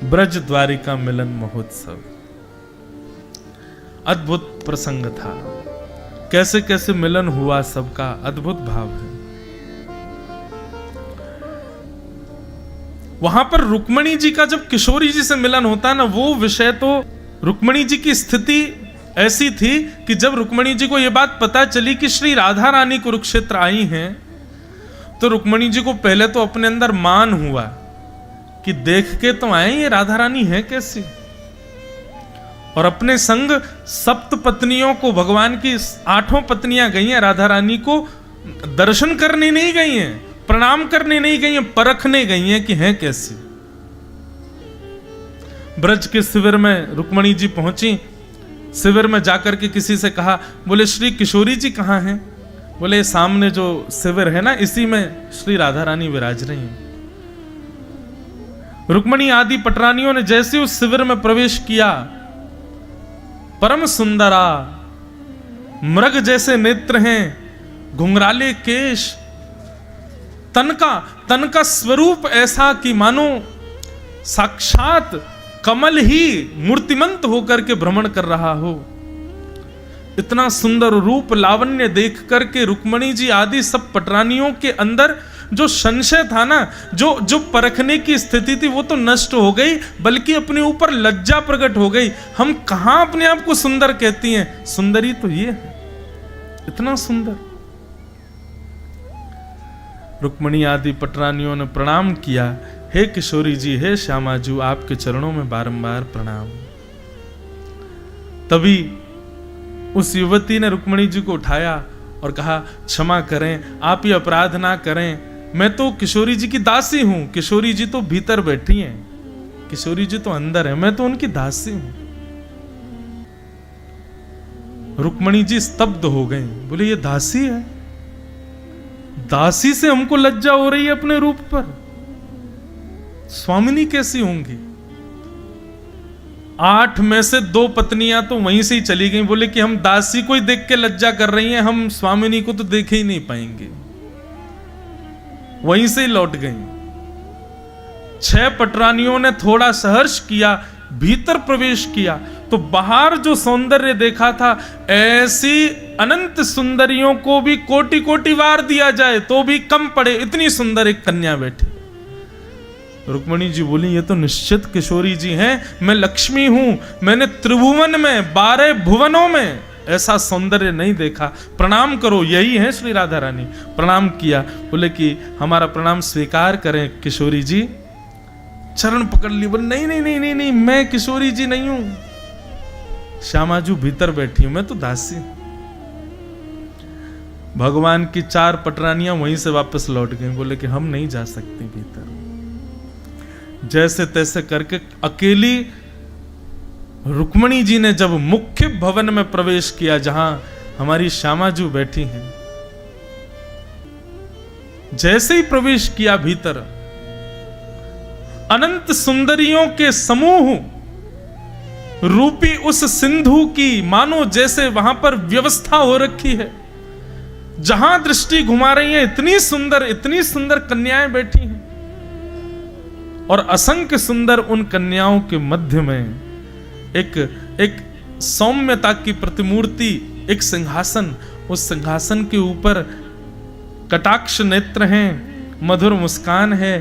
ब्रज द्वारिका मिलन महोत्सव। अद्भुत प्रसंग था, कैसे कैसे मिलन हुआ सबका, अद्भुत भाव है। वहां पर रुक्मणी जी का जब किशोरी जी से मिलन होता ना, वो विषय तो रुक्मणी जी की स्थिति ऐसी थी कि जब रुक्मणी जी को यह बात पता चली कि श्री राधा रानी कुरुक्षेत्र आई हैं, तो रुक्मणी जी को पहले तो अपने अंदर मान हुआ कि देख के तो आए ये राधा रानी है कैसी, और अपने संग सप्त पत्नियों को, भगवान की 8 पत्नियां गई हैं, राधा रानी को दर्शन करने नहीं गई हैं, प्रणाम करने नहीं गई हैं, परखने गई हैं कि हैं कैसी। ब्रज के शिविर में रुक्मणी जी पहुंची, शिविर में जाकर के किसी से कहा, बोले श्री किशोरी जी कहाँ हैं? बोले सामने जो शिविर है ना, इसी में श्री राधा रानी विराज रही हैं। रुक्मणी आदि पटरानियों ने जैसे उस शिविर में प्रवेश किया, परम सुंदरा, मृग जैसे नेत्र हैं, घुंघराले केश, तन का स्वरूप ऐसा कि मानो साक्षात कमल ही मूर्तिमंत होकर के भ्रमण कर रहा हो। इतना सुंदर रूप लावण्य देख करके रुक्मणी जी आदि सब पटरानियों के अंदर जो संशय था ना, जो परखने की स्थिति थी, वो तो नष्ट हो गई, बल्कि अपने ऊपर लज्जा प्रकट हो गई। हम कहां अपने आप को सुंदर कहती हैं, सुंदरी तो ये है, इतना सुंदर। रुक्मणी आदि पटरानियों ने प्रणाम किया, हे किशोरी जी, हे श्यामाजू, आपके चरणों में बारंबार प्रणाम। तभी उस युवती ने रुक्मणी जी को उठाया और कहा, क्षमा करें, आप ये अपराध ना करें, मैं तो किशोरी जी की दासी हूं, किशोरी जी तो भीतर बैठी हैं, किशोरी जी तो अंदर है, मैं तो उनकी दासी हूं। रुक्मणी जी स्तब्ध हो गई, बोले ये दासी है? दासी से हमको लज्जा हो रही है अपने रूप पर, स्वामिनी कैसी होंगी? 8 में से 2 पत्नियां तो वहीं से ही चली गई, बोले कि हम दासी को ही देख के लज्जा कर रही हैं, हम स्वामिनी को तो देख ही नहीं पाएंगे, वहीं से ही लौट गई। 6 पटरानियों ने थोड़ा सहर्ष किया, भीतर प्रवेश किया तो बाहर जो सौंदर्य देखा था, ऐसी अनंत सुंदरियों को भी कोटि कोटि वार दिया जाए तो भी कम पड़े, इतनी सुंदर एक कन्या बैठी। रुक्मणी जी बोली, ये तो निश्चित किशोरी जी हैं, मैं लक्ष्मी हूं, मैंने त्रिभुवन में 12 भुवनों में ऐसा सौंदर्य नहीं देखा, प्रणाम करो, यही है श्री राधा रानी। प्रणाम किया, बोले कि हमारा प्रणाम स्वीकार करें किशोरी जी। चरण पकड़ ली, बोले नहीं नहीं नहीं नहीं नहीं, मैं किशोरी जी नहीं हूं, श्यामाजू भीतर बैठी हूं, मैं तो दासी। भगवान की 4 पटरानियां वहीं से वापस लौट गई, बोले कि हम नहीं जा सकते भीतर। जैसे तैसे करके अकेली रुक्मणी जी ने जब मुख्य भवन में प्रवेश किया, जहां हमारी श्यामाजू बैठी हैं, जैसे ही प्रवेश किया भीतर, अनंत सुंदरियों के समूह रूपी उस सिंधु की मानो जैसे वहां पर व्यवस्था हो रखी है, जहां दृष्टि घुमा रही है, इतनी सुंदर कन्याएं बैठी हैं, और असंख्य सुंदर उन कन्याओं के मध्य में एक सौम्यता की प्रतिमूर्ति, एक सिंहासन, उस सिंहासन के ऊपर कटाक्ष नेत्र हैं, मधुर मुस्कान है,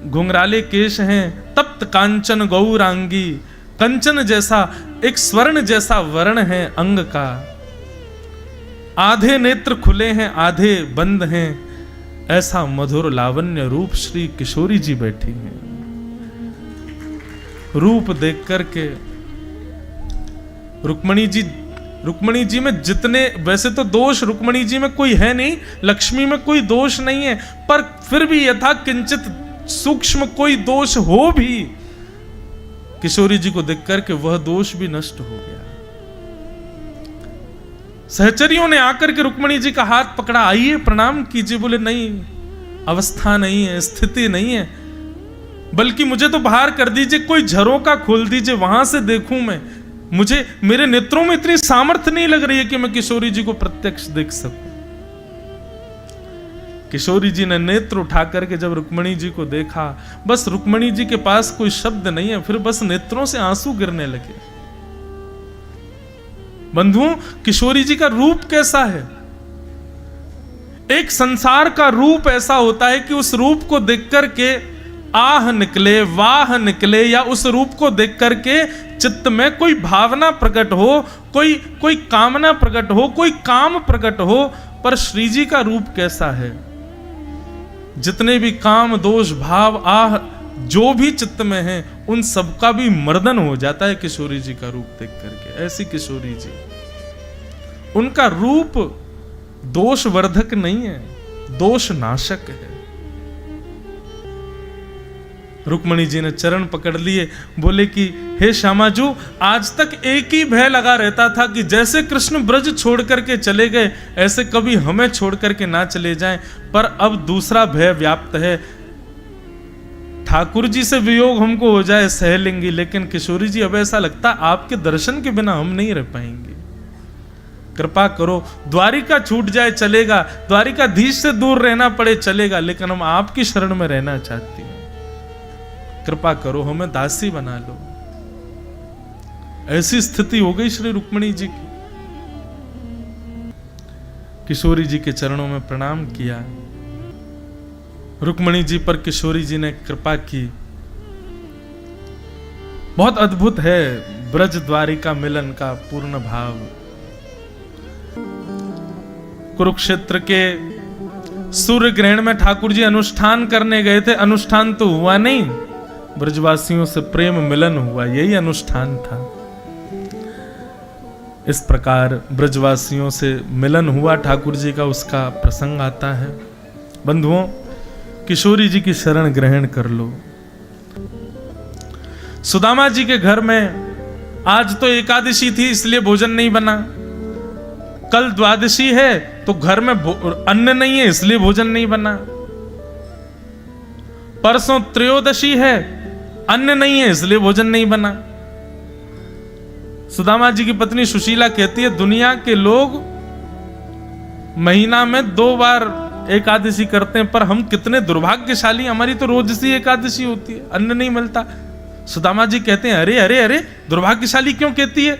घुंघराले केश हैं, तप्त कांचन गौरांगी, कंचन जैसा एक स्वर्ण जैसा वर्ण है अंग का, आधे नेत्र खुले हैं, आधे बंद हैं, ऐसा मधुर लावण्य रूप श्री किशोरी जी बैठी हैं। रूप देख करके रुक्मणी जी में जितने, वैसे तो दोष रुक्मणी जी में कोई है नहीं, लक्ष्मी में कोई दोष नहीं है, पर फिर भी यथा किंचित सूक्ष्म कोई दोष हो भी, किशोरी जी को देख करके वह दोष भी नष्ट हो गया। सहचरियों ने आकर के रुक्मणी जी का हाथ पकड़ा, आइए प्रणाम कीजिए। बोले नहीं, अवस्था नहीं है, स्थिति नहीं है, बल्कि मुझे तो बाहर कर दीजिए, कोई झरोका खोल दीजिए, वहां से देखूं मैं, मुझे मेरे नेत्रों में इतनी सामर्थ्य नहीं लग रही है कि मैं किशोरी जी को प्रत्यक्ष देख सकूं। किशोरी जी ने नेत्र उठा करके जब रुक्मणी जी को देखा, बस रुक्मणी जी के पास कोई शब्द नहीं है, फिर बस नेत्रों से आंसू गिरने लगे। बंधुओं, किशोरी जी का रूप कैसा है? एक संसार का रूप ऐसा होता है कि उस रूप को देख करके आह निकले, वाह निकले, या उस रूप को देख करके चित्त में कोई भावना प्रकट हो, कोई कामना प्रकट हो, कोई काम प्रकट हो। पर श्री जी का रूप कैसा है? जितने भी काम, दोष, भाव, आह जो भी चित्त में है, उन सबका भी मर्दन हो जाता है किशोरी जी का रूप देख करके। ऐसी किशोरी जी, उनका रूप दोषवर्धक नहीं है, दोष नाशक है। रुक्मणी जी ने चरण पकड़ लिए, बोले कि हे श्यामाजू, आज तक एक ही भय लगा रहता था कि जैसे कृष्ण ब्रज छोड़ करके चले गए, ऐसे कभी हमें छोड़ करके ना चले जाएं। पर अब दूसरा भय व्याप्त है, ठाकुर जी से वियोग हमको हो जाए सह लेंगी, लेकिन किशोरी जी अब ऐसा लगता आपके दर्शन के बिना हम नहीं रह पाएंगे। कृपा करो, द्वारिका छूट जाए चलेगा, द्वारिकाधीश से दूर रहना पड़े चलेगा, लेकिन हम आपकी शरण में रहना चाहती हैं। कृपा करो, हमें दासी बना लो। ऐसी स्थिति हो गई श्री रुक्मणी जी की। किशोरी जी के चरणों में प्रणाम किया। रुक्मणी जी पर किशोरी जी ने कृपा की। बहुत अद्भुत है ब्रज द्वारिका मिलन का पूर्ण भाव। कुरुक्षेत्र के सूर्य ग्रहण में ठाकुर जी अनुष्ठान करने गए थे। अनुष्ठान तो हुआ नहीं, ब्रजवासियों से प्रेम मिलन हुआ, यही अनुष्ठान था। इस प्रकार ब्रजवासियों से मिलन हुआ ठाकुर जी का, उसका प्रसंग आता है। बंधुओं, किशोरी जी की शरण ग्रहण कर लो। सुदामा जी के घर में आज तो एकादशी थी इसलिए भोजन नहीं बना, कल द्वादशी है तो घर में अन्न नहीं है इसलिए भोजन नहीं बना, परसों त्रयोदशी है अन्न नहीं है इसलिए भोजन नहीं बना। सुदामा जी की पत्नी सुशीला कहती है, दुनिया के लोग महीना में 2 बार एकादशी करते हैं, पर हम कितने दुर्भाग्यशाली, हमारी तो रोज सी एकादशी होती है, अन्न नहीं मिलता। सुदामा जी कहते हैं, अरे अरे अरे, दुर्भाग्यशाली क्यों कहती है?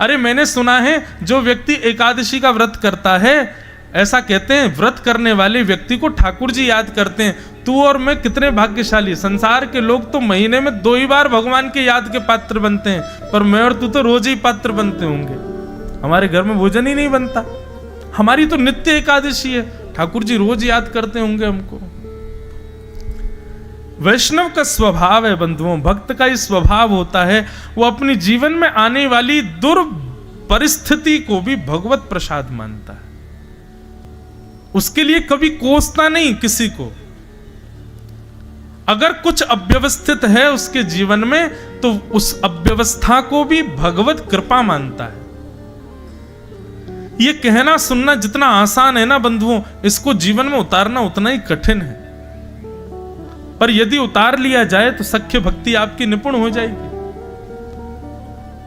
अरे मैंने सुना है जो व्यक्ति एकादशी का व्रत करता है, ऐसा कहते हैं व्रत करने वाले व्यक्ति को ठाकुर जी याद करते हैं। तू और मैं कितने भाग्यशाली, संसार के लोग तो महीने में 2 ही बार भगवान के याद के पात्र बनते हैं, पर मैं और तू तो रोज ही पात्र बनते होंगे। हमारे घर में भोजन ही नहीं बनता, हमारी तो नित्य एकादशी है, ठाकुर जी रोज याद करते होंगे हमको। वैष्णव का स्वभाव है बंधुओं, भक्त का ही स्वभाव होता है, वो अपनी जीवन में आने वाली दुर्परिस्थिति को भी भगवत प्रसाद मानता है, उसके लिए कभी कोसता नहीं किसी को। अगर कुछ अव्यवस्थित है उसके जीवन में तो उस अव्यवस्था को भी भगवत कृपा मानता है। यह कहना सुनना जितना आसान है ना बंधुओं, इसको जीवन में उतारना उतना ही कठिन है। पर यदि उतार लिया जाए तो सख्य भक्ति आपकी निपुण हो जाएगी।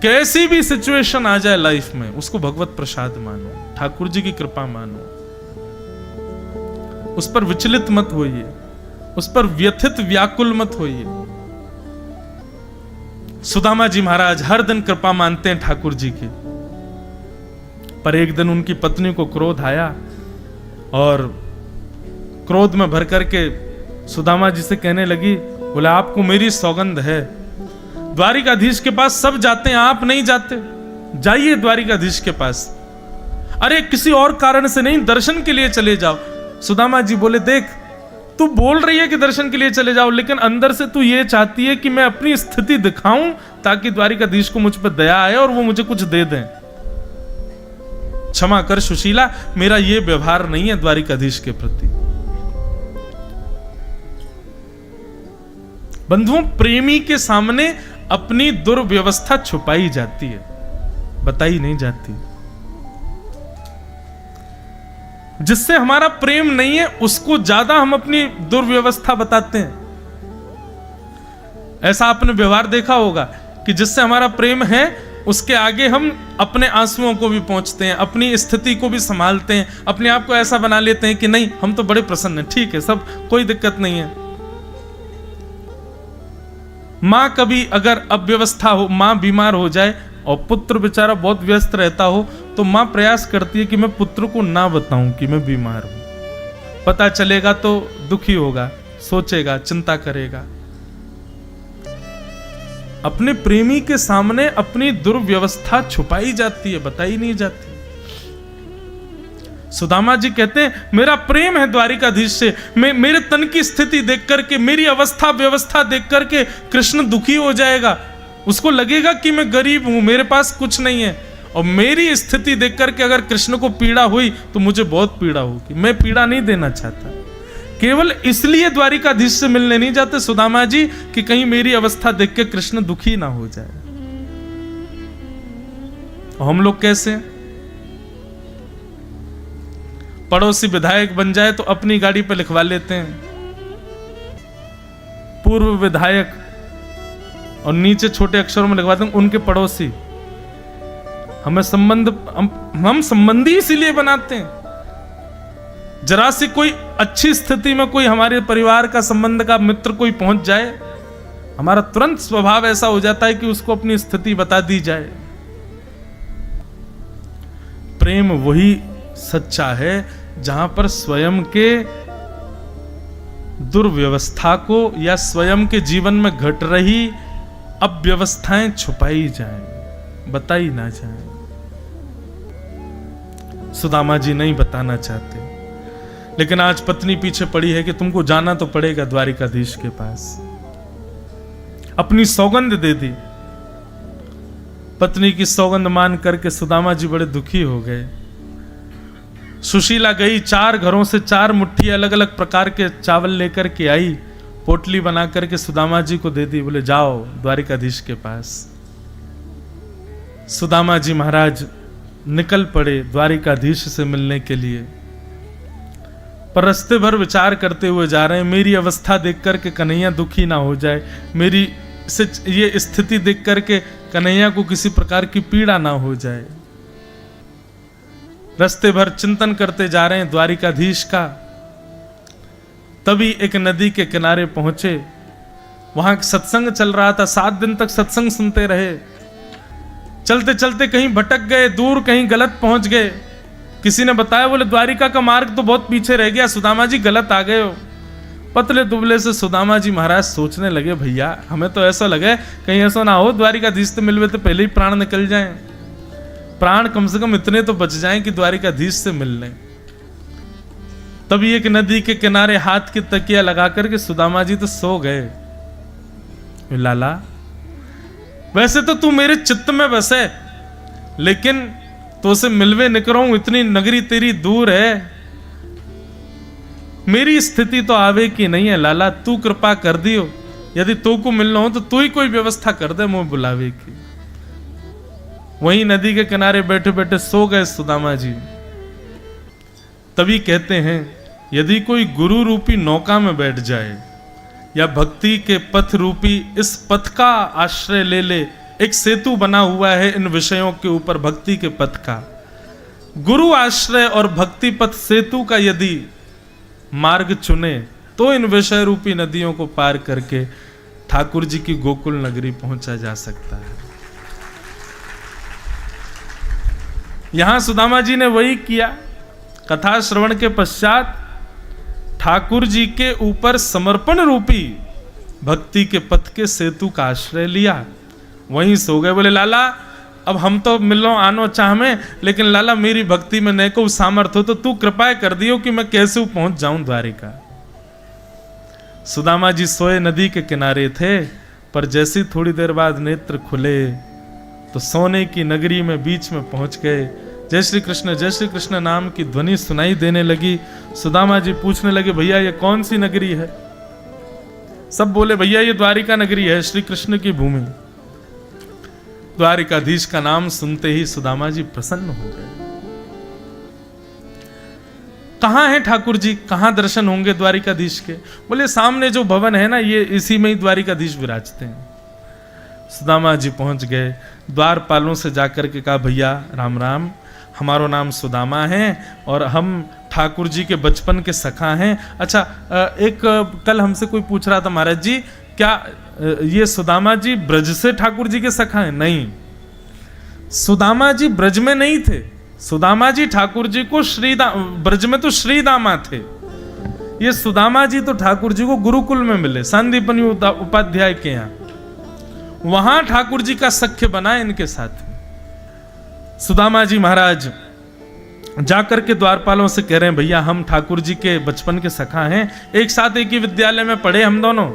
कैसी भी सिचुएशन आ जाए लाइफ में, उसको भगवत प्रसाद मानो, ठाकुर जी की कृपा मानो, उस पर विचलित मत होइए, उस पर व्यथित व्याकुल मत होइए। सुदामा जी महाराज हर दिन कृपा मानते हैं ठाकुर जी की, पर एक दिन उनकी पत्नी को क्रोध आया और क्रोध में भर करके सुदामा जी से कहने लगी, बोले आपको मेरी सौगंध है, द्वारिकाधीश के पास सब जाते हैं, आप नहीं जाते, जाइए द्वारिकाधीश के पास। अरे किसी और कारण से नहीं, दर्शन के लिए चले जाओ। सुदामा जी बोले, देख तू बोल रही है कि दर्शन के लिए चले जाओ, लेकिन अंदर से तू ये चाहती है कि मैं अपनी स्थिति दिखाऊं ताकि द्वारिकाधीश को मुझ पर दया आए और वो मुझे कुछ दे दें। क्षमा कर सुशीला, मेरा ये व्यवहार नहीं है द्वारिकाधीश के प्रति। बंधुओं, प्रेमी के सामने अपनी दुर्व्यवस्था छुपाई जाती है, बताई नहीं जाती। जिससे हमारा प्रेम नहीं है उसको ज्यादा हम अपनी दुर्व्यवस्था बताते हैं। ऐसा आपने व्यवहार देखा होगा कि जिससे हमारा प्रेम है उसके आगे हम अपने आंसुओं को भी पहुंचते हैं, अपनी स्थिति को भी संभालते हैं, अपने आप को ऐसा बना लेते हैं कि नहीं हम तो बड़े प्रसन्न हैं, ठीक है, सब कोई दिक्कत नहीं है। मां कभी अगर अव्यवस्था हो, मां बीमार हो जाए और पुत्र बेचारा बहुत व्यस्त रहता हो, तो मां प्रयास करती है कि मैं पुत्र को ना बताऊं कि मैं बीमार हूं। पता चलेगा तो दुखी होगा, सोचेगा, चिंता करेगा। अपने प्रेमी के सामने अपनी दुर्व्यवस्था छुपाई जाती है, बताई नहीं जाती। सुदामा जी कहते हैं मेरा प्रेम है द्वारिकाधीश से, मेरे तन की स्थिति देख करके, मेरी अवस्था व्यवस्था देख करके कृष्ण दुखी हो जाएगा। उसको लगेगा कि मैं गरीब हूं, मेरे पास कुछ नहीं है, और मेरी स्थिति देख करके अगर कृष्ण को पीड़ा हुई तो मुझे बहुत पीड़ा होगी। मैं पीड़ा नहीं देना चाहता। केवल इसलिए द्वारिकाधीश से मिलने नहीं जाते सुदामा जी कि कहीं मेरी अवस्था देख के कृष्ण दुखी ना हो जाए। और हम लोग कैसे, पड़ोसी विधायक बन जाए तो अपनी गाड़ी पे लिखवा लेते हैं पूर्व विधायक, और नीचे छोटे अक्षरों में लिखवाते हैं उनके पड़ोसी। हमें हम संबंधी इसीलिए बनाते हैं। जरा सी कोई अच्छी स्थिति में कोई हमारे परिवार का संबंध का मित्र कोई पहुंच जाए, हमारा तुरंत स्वभाव ऐसा हो जाता है कि उसको अपनी स्थिति बता दी जाए। प्रेम वही सच्चा है जहां पर स्वयं के दुर्व्यवस्था को या स्वयं के जीवन में घट रही अव्यवस्थाएं छुपाई जाएं, बताई ना जाएं। सुदामा जी नहीं बताना चाहते, लेकिन आज पत्नी पीछे पड़ी है कि तुमको जाना तो पड़ेगा द्वारिकाधीश के पास। अपनी सौगंध दे दी। पत्नी की सौगंध मान करके सुदामा जी बड़े दुखी हो गए। सुशीला गई, 4 घरों से 4 मुट्ठी अलग अलग प्रकार के चावल लेकर के आई, पोटली बना करके सुदामा जी को दे दी। बोले जाओ द्वारिकाधीश के पास। सुदामा जी महाराज निकल पड़े द्वारिकाधीश से मिलने के लिए, पर रास्ते भर विचार करते हुए जा रहे हैं, मेरी अवस्था देख करके कन्हैया दुखी ना हो जाए, मेरी से ये स्थिति देख करके कन्हैया को किसी प्रकार की पीड़ा ना हो जाए। रास्ते भर चिंतन करते जा रहे हैं द्वारिकाधीश का। तभी एक नदी के किनारे पहुंचे, वहां सत्संग चल रहा था। 7 दिन तक सत्संग सुनते रहे। चलते चलते कहीं भटक गए, दूर कहीं गलत पहुंच गए। किसी ने बताया, बोले द्वारिका का मार्ग तो बहुत पीछे रह गया, सुदामा जी गलत आ गए हो। पतले दुबले से सुदामा जी महाराज सोचने लगे, भैया हमें तो ऐसा लगे कहीं ऐसा ना हो द्वारिकाधीश से मिलवे तो पहले ही प्राण निकल जाएं, प्राण कम से कम इतने तो बच जाएं कि द्वारिकाधीश से मिल लें। तभी एक नदी के किनारे हाथ की तकिया लगा करके सुदामा जी तो सो गए। लाला वैसे तो तू मेरे चित्त में बसे, लेकिन तो उसे मिलवे निकल हूं, इतनी नगरी तेरी दूर है, मेरी स्थिति तो आवे की नहीं है। लाला तू कृपा कर दियो, यदि तू को मिलना हो तो तू ही कोई व्यवस्था कर दे मुंह बुलावे की। वहीं नदी के किनारे बैठे बैठे सो गए सुदामा जी। तभी कहते हैं, यदि कोई गुरु रूपी नौका में बैठ जाए या भक्ति के पथ रूपी इस पथ का आश्रय ले ले, एक सेतु बना हुआ है इन विषयों के ऊपर भक्ति के पथ का, गुरु आश्रय और भक्ति पथ सेतु का यदि मार्ग चुने तो इन विषय रूपी नदियों को पार करके ठाकुर जी की गोकुल नगरी पहुंचा जा सकता है। यहां सुदामा जी ने वही किया। कथा श्रवण के पश्चात ठाकुर जी के ऊपर समर्पण रूपी भक्ति के पथ के सेतु का आश्रय लिया, वहीं सो गए। बोले लाला अब हम तो मिलो आनो चाह में, लेकिन लाला मेरी भक्ति में न को सामर्थ हो तो तू कृपा कर दियो कि मैं कैसे पहुंच जाऊं द्वारिका। सुदामा जी सोए नदी के किनारे थे, पर जैसे थोड़ी देर बाद नेत्र खुले तो सोने की नगरी में बीच में पहुंच गए। जय श्री कृष्ण नाम की ध्वनि सुनाई देने लगी। सुदामा जी पूछने लगे, भैया ये कौन सी नगरी है? सब बोले, भैया ये द्वारिका नगरी है, श्री कृष्ण की भूमि। द्वारिकाधीश का नाम सुनते ही सुदामा जी प्रसन्न हो गए। कहां है ठाकुर जी, कहां दर्शन होंगे द्वारिकाधीश के? बोले सामने जो भवन है ना, ये इसी में ही द्वारिकाधीश विराजते हैं। सुदामा जी पहुंच गए, द्वारपालों से जाकर के कहा, भैया राम राम, हमारो नाम सुदामा है और हम ठाकुर जी के बचपन के सखा हैं। अच्छा, एक कल हमसे कोई पूछ रहा था, महाराज जी क्या ये सुदामा जी ब्रज से ठाकुर जी के सखा हैं? नहीं, सुदामा जी ब्रज में नहीं थे। सुदामा जी ठाकुर जी को ब्रज में तो श्रीदामा थे। ये सुदामा जी तो ठाकुर जी को गुरुकुल में मिले, संदीपनी उपाध्याय के यहाँ, वहां ठाकुर जी का सख्य बना इनके साथ। सुदामा जी महाराज जाकर के द्वारपालों से कह रहे हैं, भैया हम ठाकुर जी के बचपन के सखा हैं, एक साथ एक ही विद्यालय में पढ़े हम दोनों।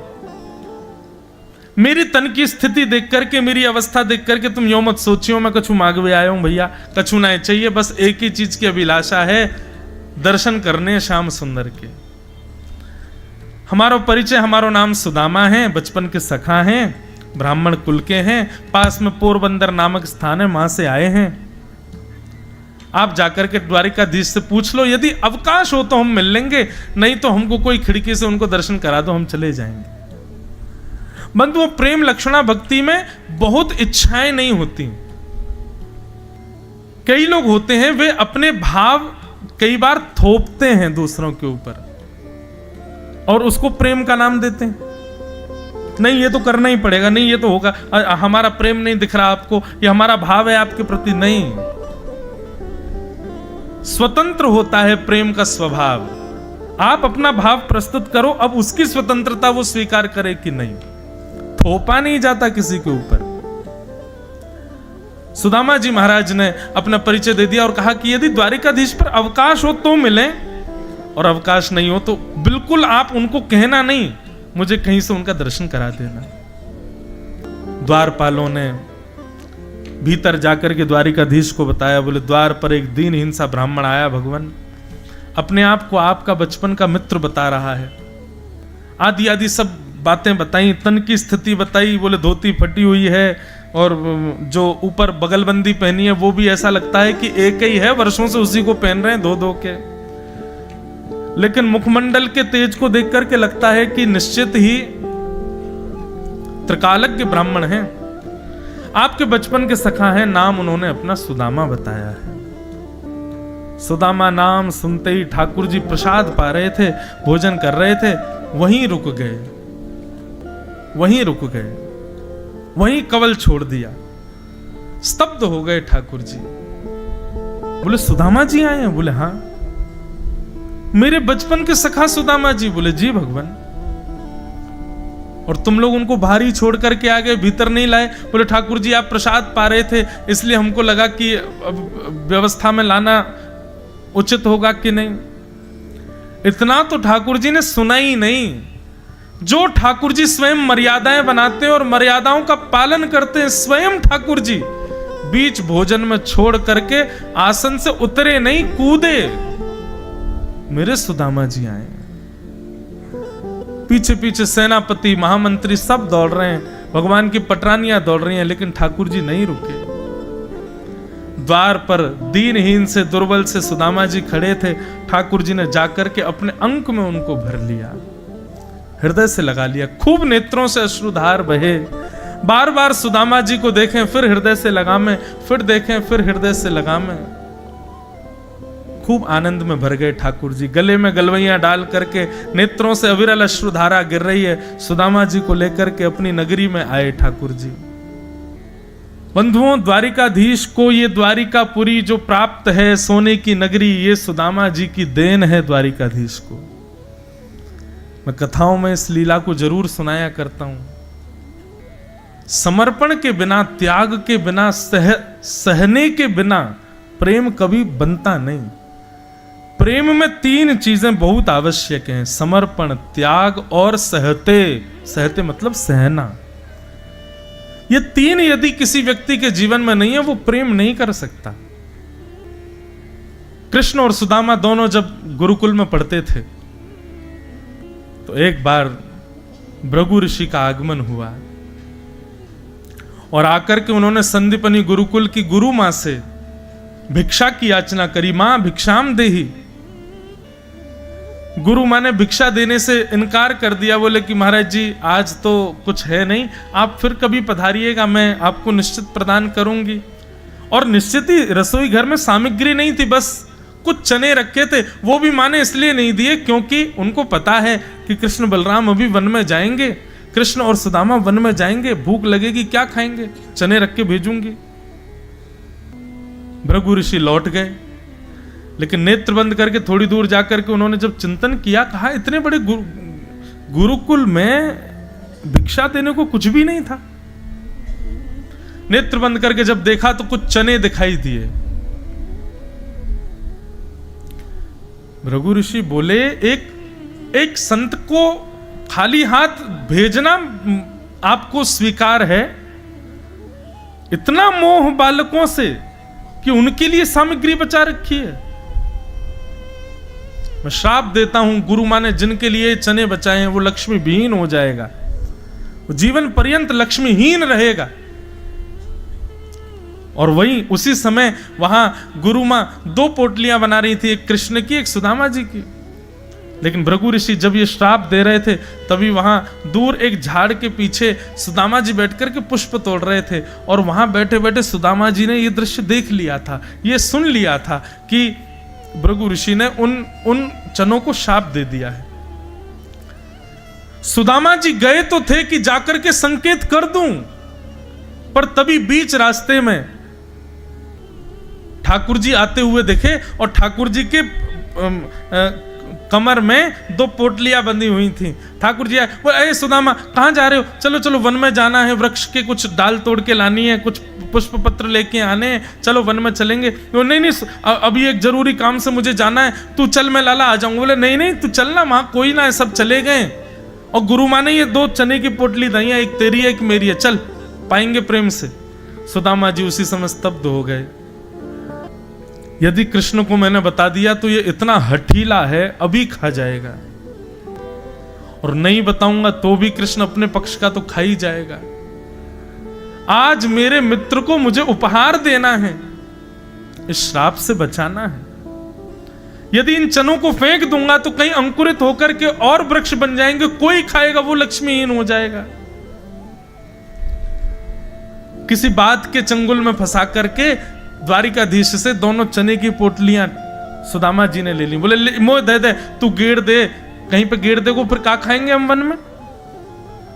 मेरी तन की स्थिति देख करके, मेरी अवस्था देख करके तुम यो मत सोचियो मैं कछु मांगवे आया हूं भैया, कछु ना चाहिए, बस एक ही चीज की अभिलाषा है, दर्शन करने श्याम सुंदर के। हमारो परिचय, हमारो नाम सुदामा है, बचपन के सखा हैं, ब्राह्मण कुल के हैं, पास में पोरबंदर नामक स्थान है, वहां से आए हैं। आप जाकर के द्वारिकाधीश से पूछ लो, यदि अवकाश हो तो हम मिल लेंगे, नहीं तो हमको कोई खिड़की से उनको दर्शन करा दो, हम चले जाएंगे। बंधुओं, प्रेम लक्षणा भक्ति में बहुत इच्छाएं नहीं होती। कई लोग होते हैं वे अपने भाव कई बार थोपते हैं दूसरों के ऊपर और उसको प्रेम का नाम देते हैं। नहीं, ये तो करना ही पड़ेगा, नहीं ये तो होगा, हमारा प्रेम नहीं दिख रहा आपको, ये हमारा भाव है आपके प्रति। नहीं, स्वतंत्र होता है प्रेम का स्वभाव। आप अपना भाव प्रस्तुत करो, अब उसकी स्वतंत्रता वो स्वीकार करे कि नहीं, थोपा नहीं जाता किसी के ऊपर। सुदामा जी महाराज ने अपना परिचय दे दिया और कहा कि यदि द्वारिकाधीश पर अवकाश हो तो मिले, और अवकाश नहीं हो तो बिल्कुल आप उनको कहना नहीं, मुझे कहीं से उनका दर्शन करा देना। द्वारपालों ने भीतर जाकर के द्वारिकाधीश को बताया, बोले द्वार पर एक दीनहीन सा ब्राह्मण आया भगवान, अपने आप को आपका बचपन का मित्र बता रहा है, आदि आदि सब बातें बताई, तन की स्थिति बताई। बोले धोती फटी हुई है और जो ऊपर बगलबंदी पहनी है वो भी ऐसा लगता है कि एक ही है, वर्षों से उसी को पहन रहे हैं धो धो के, लेकिन मुखमंडल के तेज को देख करके लगता है कि निश्चित ही त्रिकालज्ञ ब्राह्मण हैं। आपके बचपन के सखा हैं, नाम उन्होंने अपना सुदामा बताया है। सुदामा नाम सुनते ही ठाकुर जी प्रसाद पा रहे थे, भोजन कर रहे थे, वहीं रुक गए, वहीं कवल छोड़ दिया, स्तब्ध हो गए ठाकुर जी। बोले सुदामा जी आए हैं? बोले हाँ। मेरे बचपन के सखा सुदामा जी? बोले जी भगवान। और तुम लोग उनको बाहर ही छोड़ करके आ गए, भीतर नहीं लाए? बोले ठाकुर जी आप प्रसाद पा रहे थे, इसलिए हमको लगा कि व्यवस्था में लाना उचित होगा कि नहीं। इतना तो ठाकुर जी ने सुना ही नहीं। जो ठाकुर जी स्वयं मर्यादाएं बनाते हैं और मर्यादाओं का पालन करते हैं, स्वयं ठाकुर जी बीच भोजन में छोड़ करके आसन से उतरे नहीं, कूदे। मेरे सुदामा जी आए, पीछे पीछे सेनापति महामंत्री सब दौड़ रहे हैं, भगवान की पटरानियां दौड़ रही हैं, लेकिन ठाकुर जी नहीं रुके। द्वार पर दीनहीन से दुर्बल से सुदामा जी खड़े थे, ठाकुर जी ने जाकर के अपने अंक में उनको भर लिया, हृदय से लगा लिया। खूब नेत्रों से अश्रुधार बहे, बार बार सुदामा जी को देखें फिर हृदय से लगामें, फिर देखें फिर हृदय से लगामें। खूब आनंद में भर गए ठाकुर जी, गले में गलवैयां डाल करके नेत्रों से अविरल अश्रुधारा गिर रही है। सुदामा जी को लेकर के अपनी नगरी में आए ठाकुर जी। बंधुओं, द्वारिकाधीश को ये द्वारिकापुरी जो प्राप्त है, सोने की नगरी, ये सुदामा जी की देन है द्वारिकाधीश को। मैं कथाओं में इस लीला को जरूर सुनाया करता हूं। समर्पण के बिना, त्याग के बिना, सहने के बिना प्रेम कभी बनता नहीं। प्रेम में तीन चीजें बहुत आवश्यक हैं, समर्पण, त्याग और सहते। सहते मतलब सहना। ये तीन यदि किसी व्यक्ति के जीवन में नहीं है, वो प्रेम नहीं कर सकता। कृष्ण और सुदामा दोनों जब गुरुकुल में पढ़ते थे तो एक बार भृगु ऋषि का आगमन हुआ और आकर के उन्होंने संदीपनी गुरुकुल की गुरु मां से भिक्षा की याचना करी, मां भिक्षाम देहि। गुरु माँ ने भिक्षा देने से इनकार कर दिया, बोले कि महाराज जी आज तो कुछ है नहीं, आप फिर कभी पधारिएगा, मैं आपको निश्चित प्रदान करूंगी। और निश्चित ही रसोई घर में सामग्री नहीं थी, बस कुछ चने रखे थे, वो भी माँ ने इसलिए नहीं दिए क्योंकि उनको पता है कि कृष्ण बलराम अभी वन में जाएंगे, कृष्ण और सुदामा वन में जाएंगे, भूख लगेगी, क्या खाएंगे, चने रख के भेजूंगी। भृगु ऋषि लौट गए, लेकिन नेत्र बंद करके थोड़ी दूर जाकर के उन्होंने जब चिंतन किया, कहा इतने बड़े गुरुकुल में भिक्षा देने को कुछ भी नहीं था। नेत्र बंद करके जब देखा तो कुछ चने दिखाई दिए। भृगु ऋषि बोले, एक संत को खाली हाथ भेजना आपको स्वीकार है? इतना मोह बालकों से कि उनके लिए सामग्री बचा रखी है। मैं श्राप देता हूं, गुरु माँ ने जिनके लिए चने बचाए हैं वो लक्ष्मी विहीन हो जाएगा, वो जीवन पर्यंत लक्ष्मीहीन रहेगा। और वहीं उसी समय वहां गुरु माँ 2 पोटलियां बना रही थी, एक कृष्ण की, एक सुदामा जी की। लेकिन भृगु ऋषि जब ये श्राप दे रहे थे तभी वहां दूर एक झाड़ के पीछे सुदामा जी बैठकर के पुष्प तोड़ रहे थे, और वहां बैठे बैठे सुदामा जी ने ये दृश्य देख लिया था, ये सुन लिया था कि भृगु ऋषि ने उन चनों को शाप दे दिया है। सुदामा जी गए तो थे कि जाकर के संकेत कर दूं, पर तभी बीच रास्ते में ठाकुर जी आते हुए देखे और ठाकुर जी के कमर में 2 पोटलियां बंधी हुई थी। ठाकुर जी आए, बोले सुदामा कहां जा रहे हो? चलो चलो वन में जाना है, वृक्ष के कुछ डाल तोड़ के लानी है, कुछ पुष्प पत्र लेके आने हैं, चलो वन में चलेंगे। नहीं नहीं, अभी एक जरूरी काम से मुझे जाना है, तू चल, मैं लाला आ जाऊंगा। बोले नहीं नहीं तू चलना, वहां कोई ना है, सब चले गए। और गुरु माँ ने ये 2 चने की पोटली दी है, एक तेरी है एक मेरी है, चल पाएंगे प्रेम से। सुदामा जी उसी समय स्तब्ध हो गए। यदि कृष्ण को मैंने बता दिया तो ये इतना हठीला है, अभी खा जाएगा, और नहीं बताऊंगा तो भी कृष्ण अपने पक्ष का तो खा ही जाएगा। आज मेरे मित्र को मुझे उपहार देना है, इस श्राप से बचाना है। यदि इन चनों को फेंक दूंगा तो कहीं अंकुरित होकर के और वृक्ष बन जाएंगे, कोई खाएगा, वो लक्ष्मीहीन हो जाएगा। किसी बात के चंगुल में फंसा करके द्वारिकाधीश से दोनों चने की पोटलियां सुदामा जी ने ले ली। बोले मोह दे दे, तू गेड़ दे, कहीं पे गेड़ दे को फिर क्या खाएंगे हम वन में।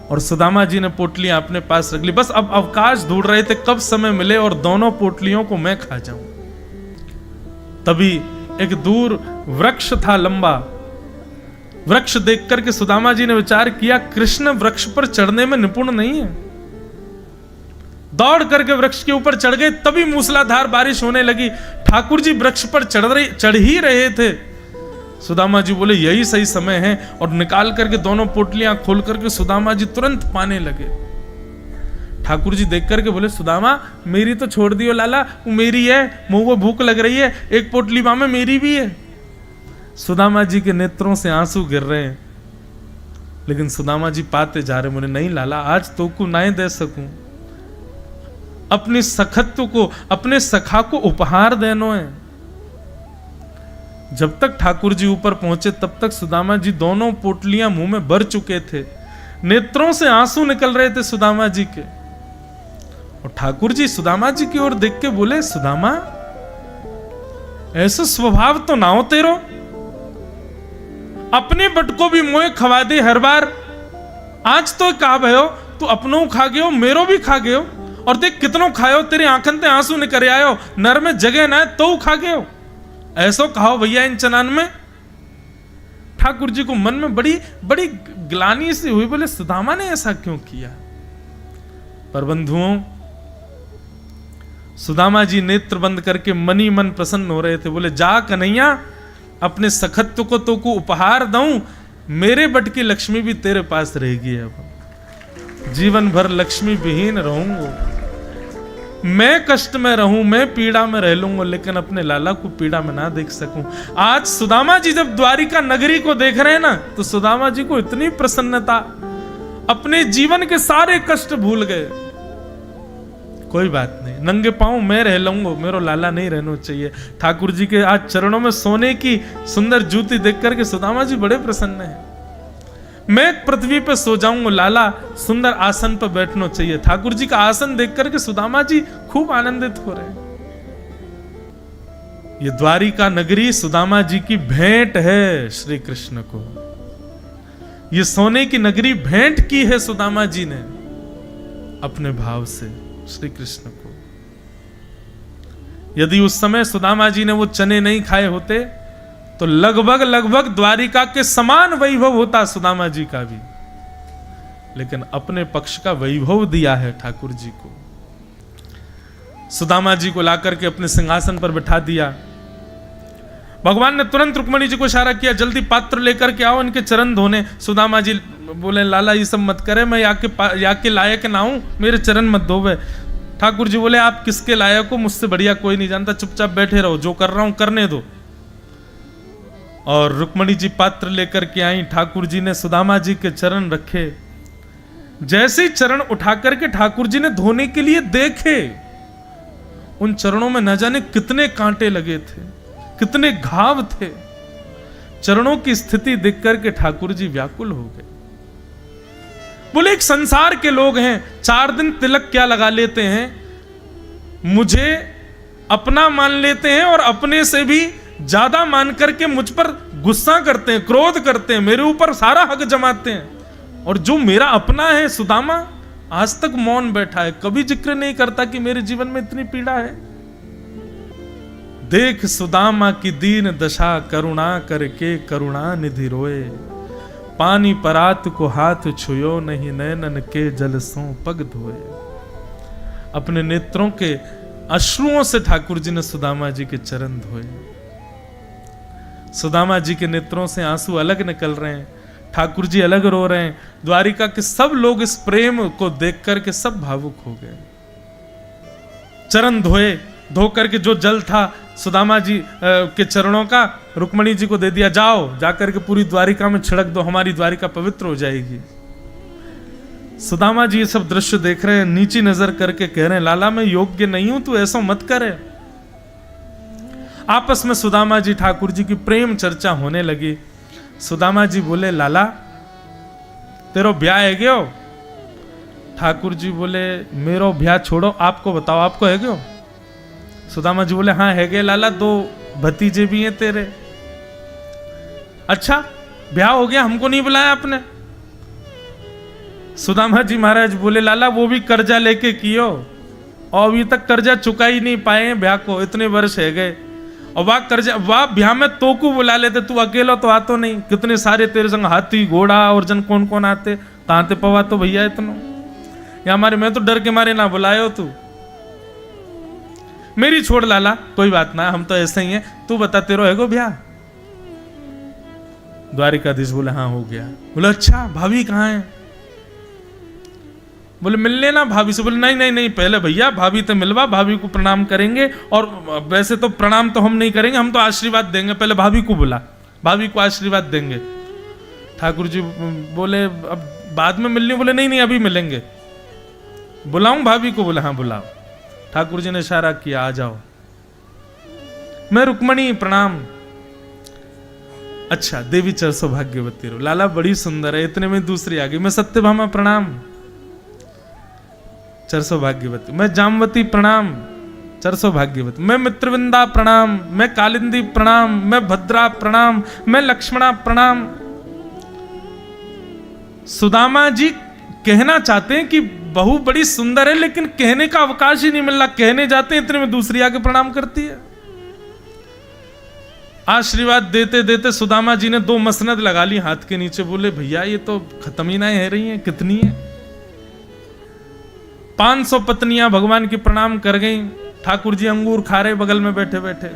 और सुदामा जी ने पोटलियां अपने पास रख ली। बस अब अवकाश ढूंढ रहे थे कब समय मिले और दोनों पोटलियों को मैं खा जाऊं। तभी एक दूर वृक्ष था लंबा, वृक्ष देख करके सुदामा जी ने विचार किया, कृष्ण वृक्ष पर चढ़ने में निपुण नहीं है। दौड़ करके वृक्ष के ऊपर चढ़ गए, तभी मूसलाधार बारिश होने लगी। ठाकुर जी वृक्ष पर चढ़ ही रहे थे। सुदामा जी बोले यही सही समय है, और निकाल करके दोनों पोटलियां खोल करके सुदामा जी तुरंत पाने लगे। ठाकुर जी देख करके बोले सुदामा मेरी तो छोड़ दियो लाला, वो मेरी है, मुंह को भूख लग रही है, एक पोटली में मेरी भी है। सुदामा जी के नेत्रों से आंसू गिर रहे हैं, लेकिन सुदामा जी पाते जा रहे। बोले नहीं लाला, आज तो को नहीं दे सकूं, अपने सखत्व को, अपने सखा को उपहार देनो है। जब तक ठाकुर जी ऊपर पहुंचे तब तक सुदामा जी दोनों पोटलियां मुंह में भर चुके थे, नेत्रों से आंसू निकल रहे थे सुदामा जी के। और ठाकुर जी सुदामा जी की ओर देख के बोले सुदामा ऐसा स्वभाव तो ना हो तेरो, अपने बट को भी मोए खवा दे हर बार। आज तो कहा भयो तू अपनों खा गयो, मेरो भी खा गयो, और देख कितनों खायो, तेरी आंखन ते आंसू निकल आयो, नर में जगह ना तो खा गयो। ऐसो कहो भैया इन चनान में। ठाकुर जी को मन में बड़ी बड़ी ग्लानि सी हुई, बोले सुदामा ने ऐसा क्यों किया। पर बंधुओं, सुदामा जी नेत्र बंद करके मनी मन प्रसन्न हो रहे थे। बोले जा कन्हैया, अपने सखत्व को तो को उपहार दूं, मेरे बट की लक्ष्मी भी तेरे पास रहेगी। अब जीवन भर लक्ष्मी विहीन रहूंगा, मैं कष्ट में रहूं, मैं पीड़ा में रह लूंगा, लेकिन अपने लाला को पीड़ा में ना देख सकूं। आज सुदामा जी जब द्वारिका नगरी को देख रहे हैं ना, तो सुदामा जी को इतनी प्रसन्नता, अपने जीवन के सारे कष्ट भूल गए। कोई बात नहीं, नंगे पाँव मैं रह लूंगा, मेरो लाला नहीं रहना चाहिए। ठाकुर जी के आज चरणों में सोने की सुंदर जूती देख करके सुदामा जी बड़े प्रसन्न हैं। मैं पृथ्वी पे सो जाऊंगा, लाला सुंदर आसन पर बैठना चाहिए। ठाकुर जी का आसन देख करके सुदामा जी खूब आनंदित हो रहे हैं। ये द्वारिका नगरी सुदामा जी की भेंट है श्री कृष्ण को। ये सोने की नगरी भेंट की है सुदामा जी ने अपने भाव से श्री कृष्ण को। यदि उस समय सुदामा जी ने वो चने नहीं खाए होते तो लगभग द्वारिका के समान वैभव होता सुदामा जी का भी। लेकिन अपने पक्ष का वैभव दिया है ठाकुर जी को। सुदामा जी को लाकर के अपने सिंहासन पर बिठा दिया। भगवान ने तुरंत रुक्मणी जी को इशारा किया, जल्दी पात्र लेकर के आओ, इनके चरण धोने। सुदामा जी बोले, लाला ये सब मत करे, मैं याके लायक ना हूं, मेरे चरण मत धोवे। ठाकुर जी बोले, आप किसके लायक हो, मुझसे बढ़िया कोई नहीं जानता, चुपचाप बैठे रहो, जो कर रहा हूं करने दो। और रुक्मणी जी पात्र लेकर के आई। ठाकुर जी ने सुदामा जी के चरण रखे। जैसे ही चरण उठा करके ठाकुर जी ने धोने के लिए देखे, उन चरणों में न जाने कितने कांटे लगे थे, कितने घाव थे। चरणों की स्थिति देख करके ठाकुर जी व्याकुल हो गए। बोले, एक संसार के लोग हैं, 4 दिन तिलक क्या लगा लेते हैं, मुझे अपना मान लेते हैं और अपने से भी ज्यादा मान करके मुझ पर गुस्सा करते हैं, क्रोध करते हैं, मेरे ऊपर सारा हक जमाते हैं। और जो मेरा अपना है सुदामा, आज तक मौन बैठा है, कभी जिक्र नहीं करता कि मेरे जीवन में इतनी पीड़ा है। देख सुदामा की दीन दशा, करुणा करके करुणा निधि रोए। पानी परात को हाथ छुयो, नहीं नैनन के जल सो पग धोए। अपने नेत्रों के अश्रुओं से ठाकुर जी ने सुदामा जी के चरण धोए। सुदामा जी के नेत्रों से आंसू अलग निकल रहे हैं, ठाकुर जी अलग रो रहे हैं। द्वारिका के सब लोग इस प्रेम को देख करके सब भावुक हो गए। चरण धोए, धो करके जो जल था सुदामा जी के चरणों का रुक्मणी जी को दे दिया, जाओ जाकर के पूरी द्वारिका में छिड़क दो, हमारी द्वारिका पवित्र हो जाएगी। सुदामा जी ये सब दृश्य देख रहे हैं, नीची नजर करके कह रहे हैं, लाला मैं योग्य नहीं हूं, तू ऐसा मत करे। आपस में सुदामा जी ठाकुर जी की प्रेम चर्चा होने लगी। सुदामा जी बोले, लाला तेरो ब्याह है गयो? ठाकुर जी बोले, मेरो ब्याह छोड़ो, आपको बताओ, आपको है गयो? सुदामा जी बोले, हाँ है गए लाला, 2 भतीजे भी हैं तेरे। अच्छा ब्याह हो गया, हमको नहीं बुलाया आपने? सुदामा जी महाराज बोले, लाला वो भी कर्जा लेके कियो और अभी तक कर्जा चुका ही नहीं पाए, ब्याह को इतने वर्ष है गए। और वाह कर्जा, वाह ब्याह में तो को बुला लेते, तू अकेला तो आतो नहीं, कितने सारे तेरे संग हाथी घोड़ा और जन कौन कौन आते, ताते पवा तो भैया इतना। या हमारे मैं तो डर के मारे ना बुलायो, तू मेरी छोड़ लाला, कोई बात ना, हम तो ऐसे ही हैं, तू बता तेरो है गो ब्याह? द्वारिकाधीश बोले, हाँ हो गया। बोले, अच्छा भाभी कहाँ है? बोले, मिल लेना भाभी से। बोले, नहीं नहीं नहीं, पहले भैया भाभी तो मिलवा, भाभी को प्रणाम करेंगे, और वैसे तो प्रणाम तो हम नहीं करेंगे, हम तो आशीर्वाद देंगे, पहले भाभी को बुला, भाभी को आशीर्वाद देंगे। ठाकुर जी बोले, अब बाद में मिलनी? बोले, नहीं नहीं अभी मिलेंगे। बुलाऊं भाभी को? बोले, हाँ बुलाओ। ठाकुर जी ने इशारा किया, आ जाओ। मैं रुक्मणी प्रणाम। अच्छा देवी चर सौभाग्यवती रो, लाला बड़ी सुंदर है, इतने में दूसरी आ गई। मैं सत्यभामा प्रणाम, चर सौभाग्यवती। मैं जामवती प्रणाम, चर सौभाग्यवती। मैं मित्रविंदा प्रणाम, मैं कालिंदी प्रणाम, मैं भद्रा प्रणाम, मैं लक्ष्मणा प्रणाम। सुदामा जी कहना चाहते हैं कि बहू बड़ी सुंदर है, लेकिन कहने का अवकाश ही नहीं मिल रहा, कहने जाते हैं इतने में दूसरी आके प्रणाम करती है। आशीर्वाद देते देते सुदामा जी ने 2 मसनद लगा ली हाथ के नीचे। बोले, भैया ये तो खत्म ही ना है रही हैं, कितनी है? 500 पत्नियां भगवान की प्रणाम कर गई। ठाकुर जी अंगूर खा रहे बगल में बैठे बैठे।